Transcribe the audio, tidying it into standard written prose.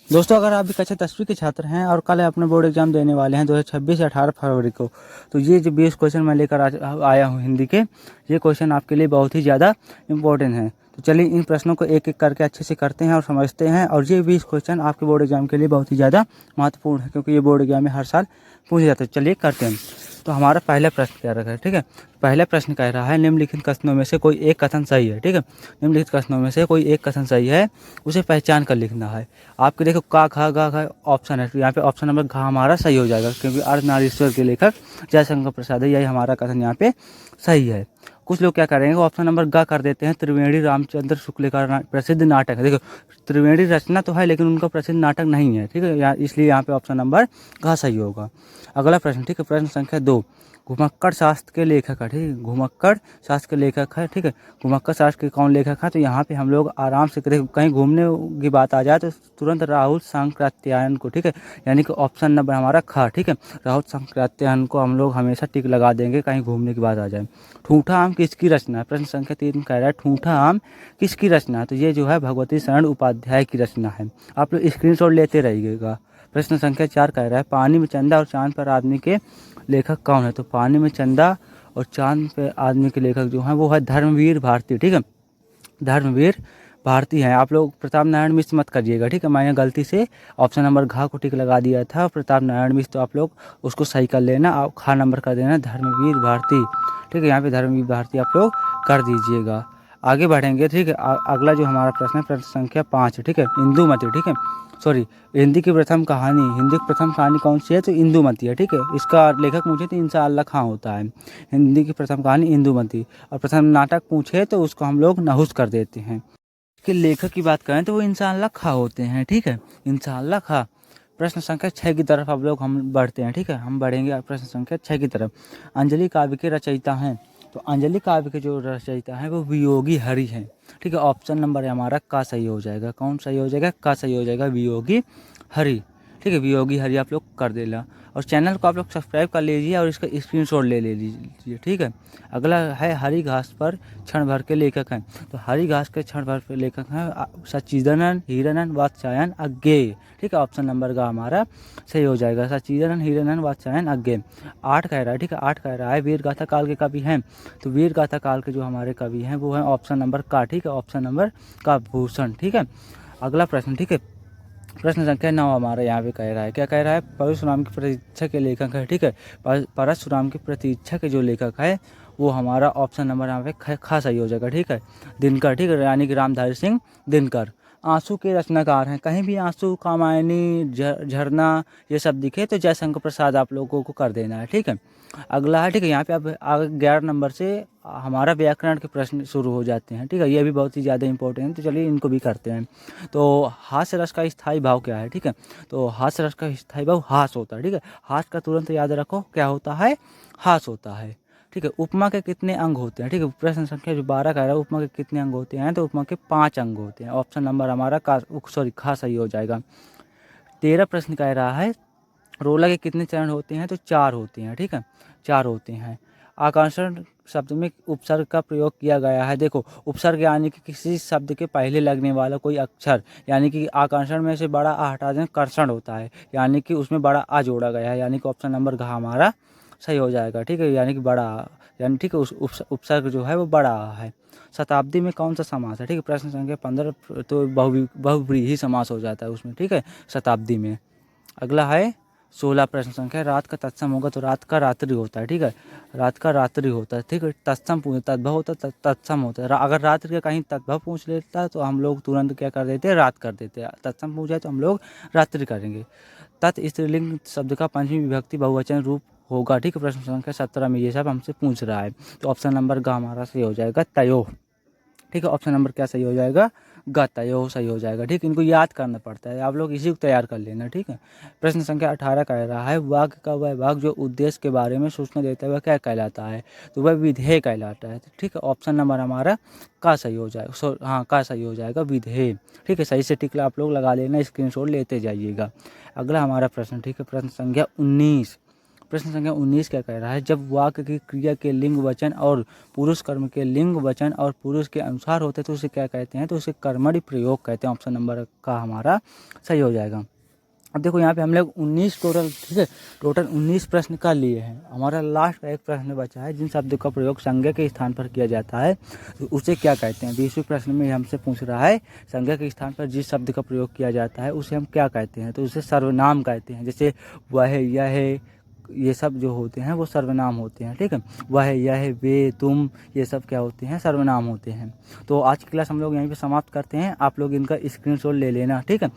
दोस्तों, अगर आप भी कक्षा 10वीं के छात्र हैं और कल अपने बोर्ड एग्जाम देने वाले हैं 2026 या 18 फरवरी को, तो ये जो 20 क्वेश्चन मैं लेकर आया हूँ हिंदी के, ये क्वेश्चन आपके लिए बहुत ही ज़्यादा इंपॉर्टेंट हैं। तो चलिए इन प्रश्नों को एक एक करके अच्छे से करते हैं और समझते हैं। और ये 20 क्वेश्चन आपके बोर्ड एग्जाम के लिए बहुत ही ज़्यादा महत्वपूर्ण है, क्योंकि ये बोर्ड एग्जाम में हर साल पूछे जाते हैं। चलिए करते हैं। तो हमारा पहला प्रश्न क्या रखा है, ठीक है। पहला प्रश्न कह रहा है निम्नलिखित कथनों में से कोई एक कथन सही है, ठीक है। निम्नलिखित कथनों में से कोई एक कथन सही है, उसे पहचान कर लिखना है। आपके देखो का खा गा खा ऑप्शन है, तो यहाँ पे ऑप्शन नंबर घ हमारा सही हो जाएगा, क्योंकि अर्धनारीश्वर के लेखक जयशंकर प्रसाद है, यही हमारा कथन यहाँ पे सही है। कुछ लोग क्या करेंगे, ऑप्शन नंबर ग कर देते हैं। त्रिवेणी रामचंद्र शुक्ल का प्रसिद्ध नाटक है। देखो त्रिवेणी रचना तो है, लेकिन उनका प्रसिद्ध नाटक नहीं है, ठीक है, इसलिए यहाँ पे ऑप्शन नंबर घ सही होगा। अगला प्रश्न, ठीक है, प्रश्न संख्या 2। घुमक्कड़ शास्त्र के लेखक है, ठीक है, घुमक्कड़ शास्त्र के लेखक है, ठीक है। घुमक्कड़ शास्त्र के कौन लेखक है, तो यहाँ पे हम लोग आराम से कहीं घूमने की बात आ जाए तो तुरंत राहुल सांकृत्यायन को, ठीक है, यानी कि ऑप्शन नंबर हमारा ख, ठीक है, राहुल सांकृत्यायन को हम लोग हमेशा टिक लगा देंगे कहीं घूमने की बात आ जाए। ठूठा आम किसकी रचना है, प्रश्न संख्या 3 कह रहा है ठूठा आम किसकी रचना है, तो ये जो है भगवती शरण उपाध्याय की रचना है। आप लोग स्क्रीनशॉट लेते रहिएगा। प्रश्न संख्या 4 कह रहा है पानी में चंदा और चांद पर आदमी के लेखक कौन है, तो पानी में चंदा और चांद पे आदमी के लेखक जो हैं वो है धर्मवीर भारती, ठीक है, धर्मवीर भारती हैं। आप लोग प्रताप नारायण मिश्र मत करिएगा, ठीक है, मैंने गलती से ऑप्शन नंबर घ को टिक लगा दिया था, प्रताप नारायण मिश्र, तो आप लोग उसको सही कर लेना, आप खा नंबर कर देना धर्मवीर भारती, ठीक है, यहाँ पे धर्मवीर भारती आप लोग कर दीजिएगा। आगे बढ़ेंगे, ठीक है। अगला जो हमारा प्रश्न है प्रश्न संख्या 5, ठीक है, इंदुमती, ठीक है, सॉरी, हिंदी की प्रथम कहानी कौन सी है, तो इंदुमती है, ठीक है। इसका लेखक पूछे तो इंसान खां होता है। हिंदी की प्रथम कहानी इंदुमती। और प्रथम नाटक पूछे तो उसको हम लोग नहुस कर देते हैं। कि लेखक की बात करें तो वो इंसान खां होते हैं, ठीक है, इंसान खां। प्रश्न संख्या 6 की तरफ हम बढ़ते हैं, ठीक है, हम बढ़ेंगे प्रश्न संख्या 6 की तरफ। अंजलि काव्य के रचयिता हैं, तो अंजलि काव्य के जो रचयिता हैं वो वियोगी हरि हैं, ठीक है। ऑप्शन नंबर हमारा का सही हो जाएगा। कौन सही हो जाएगा, का सही हो जाएगा, वियोगी हरि, ठीक है, वियोगी हरि आप लोग कर देना। और चैनल को आप लोग सब्सक्राइब कर लीजिए और इसका स्क्रीनशॉट ले लीजिए, ठीक है। अगला है हरी घास पर क्षण भर के लेखक हैं, तो हरी घास के क्षण भर के लेखक हैं सच्चिदानंद हिरानंद वात्स्यायन अज्ञेय, ठीक है, ऑप्शन नंबर का हमारा सही हो जाएगा, सच्चिदानंद हिरानंद वात्स्यायन अज्ञेय। 8 कह रहा है, ठीक है, 8 कह रहा है वीर गाथा काल के कवि हैं, तो वीर गाथा काल के जो हमारे कवि हैं वो हैं ऑप्शन नंबर का, ठीक है, ऑप्शन नंबर का भूषण, ठीक है। अगला प्रश्न, ठीक है, प्रश्न संख्या 9 हमारा यहाँ पे कह रहा है, क्या कह रहा है, परशुराम की प्रतीक्षा के लेखक है, ठीक है, परशुराम की प्रतीक्षा के जो लेखक है वो हमारा ऑप्शन नंबर यहाँ पे खा सही हो जाएगा, ठीक है, दिनकर, ठीक है, यानी कि रामधारी सिंह दिनकर। आंसू के रचनाकार हैं, कहीं भी आंसू, कामायनी, झरना ये सब दिखे तो जयशंकर प्रसाद आप लोगों को कर देना है, ठीक है। अगला है, ठीक है, यहाँ पे अब आगे 11 नंबर से हमारा व्याकरण के प्रश्न शुरू हो जाते हैं, ठीक है, ये भी बहुत ही ज़्यादा इंपॉर्टेंट है, तो चलिए इनको भी करते हैं। तो हास्य रस का स्थायी भाव क्या है, ठीक है, तो हास्य रस का स्थायी भाव हास होता है, ठीक है, हास का तुरंत याद रखो क्या होता है, हास होता है, ठीक है। उपमा के कितने अंग होते हैं, ठीक है, प्रश्न संख्या जो 12 कह रहा है उपमा के कितने अंग होते हैं, तो उपमा के 5 अंग होते हैं, ऑप्शन नंबर हमारा खा सही हो जाएगा। 13 प्रश्न कह रहा है रोला के कितने चरण होते हैं, तो 4 होते हैं, ठीक है, 4 होते हैं। आकर्षण शब्द में उपसर्ग का प्रयोग किया गया है, देखो उपसर्ग यानी कि किसी शब्द के पहले लगने वाला कोई अक्षर, यानी कि आकर्षण में से बड़ा आ हटा दें कर्षण होता है, यानी कि उसमें बड़ा आ जोड़ा गया है, यानी कि ऑप्शन नंबर घ हमारा सही हो जाएगा, ठीक है, यानी कि बड़ा, यानी ठीक है, उस उपसर्ग जो है वो बड़ा है। शताब्दी में कौन सा समास है, ठीक है, प्रश्न संख्या 15 तो बहुव्रीहि समास हो जाता है उसमें, ठीक है, शताब्दी में। अगला है 16 प्रश्न संख्या, रात का तत्सम होगा तो रात का रात्रि होता है, ठीक है, रात का रात्रि होता है, ठीक है, तत्सम तद्भव होता है, तत्सम होता है। अगर रात्रि का कहीं तद्भव पूछ लेता है तो हम लोग तुरंत क्या कर देते हैं, रात कर देते हैं, तत्सम पूछा तो हम लोग रात्रि करेंगे। तत् स्त्रीलिंग शब्द का पंचमी विभक्ति बहुवचन रूप होगा, ठीक है, प्रश्न संख्या 17 में ये सब हमसे पूछ रहा है, तो ऑप्शन नंबर ग हमारा सही हो जाएगा तयो, ठीक है, ऑप्शन नंबर क्या सही हो जाएगा, ग तयो सही हो जाएगा, ठीक है, इनको याद करना पड़ता है, आप लोग इसी को तैयार कर लेना, ठीक है। प्रश्न संख्या 18 कह रहा है वाक्य का वह भाग जो उद्देश्य के बारे में सूचना देता है वह क्या कहलाता है, तो वह विधेय कहलाता है, ठीक है, ऑप्शन नंबर हमारा का सही हो जाएगा, हाँ का सही हो जाएगा विधेय, ठीक है, सही से टिक आप लोग लगा लेना, स्क्रीनशॉट लेते जाइएगा। अगला हमारा प्रश्न, ठीक है, प्रश्न संख्या 19 प्रश्न संख्या 19 क्या कह रहा है, जब वाक्य की क्रिया के लिंग वचन और पुरुष कर्म के लिंग वचन और पुरुष के अनुसार होते हैं तो उसे क्या कहते हैं, तो उसे कर्मणि प्रयोग कहते हैं। ऑप्शन नंबर का हमारा सही हो जाएगा। अब देखो यहाँ पे हम लोग 19 टोटल, ठीक है, टोटल 19 प्रश्न कर लिए हैं। हमारा लास्ट का एक प्रश्न बचा है, जिन शब्दों का प्रयोग संज्ञा के स्थान पर किया जाता है तो उसे क्या कहते हैं। 20वें प्रश्न में हमसे पूछ रहा है संज्ञा के स्थान पर जिस शब्द का प्रयोग किया जाता है उसे हम क्या कहते हैं, तो उसे सर्वनाम कहते हैं। जैसे वह, यह, ये सब जो होते हैं वो सर्वनाम होते हैं, ठीक है। वह, यह, वे, तुम, ये सब क्या होते हैं, सर्वनाम होते हैं। तो आज की क्लास हम लोग यहीं पे समाप्त करते हैं। आप लोग इनका स्क्रीनशॉट ले लेना, ठीक है।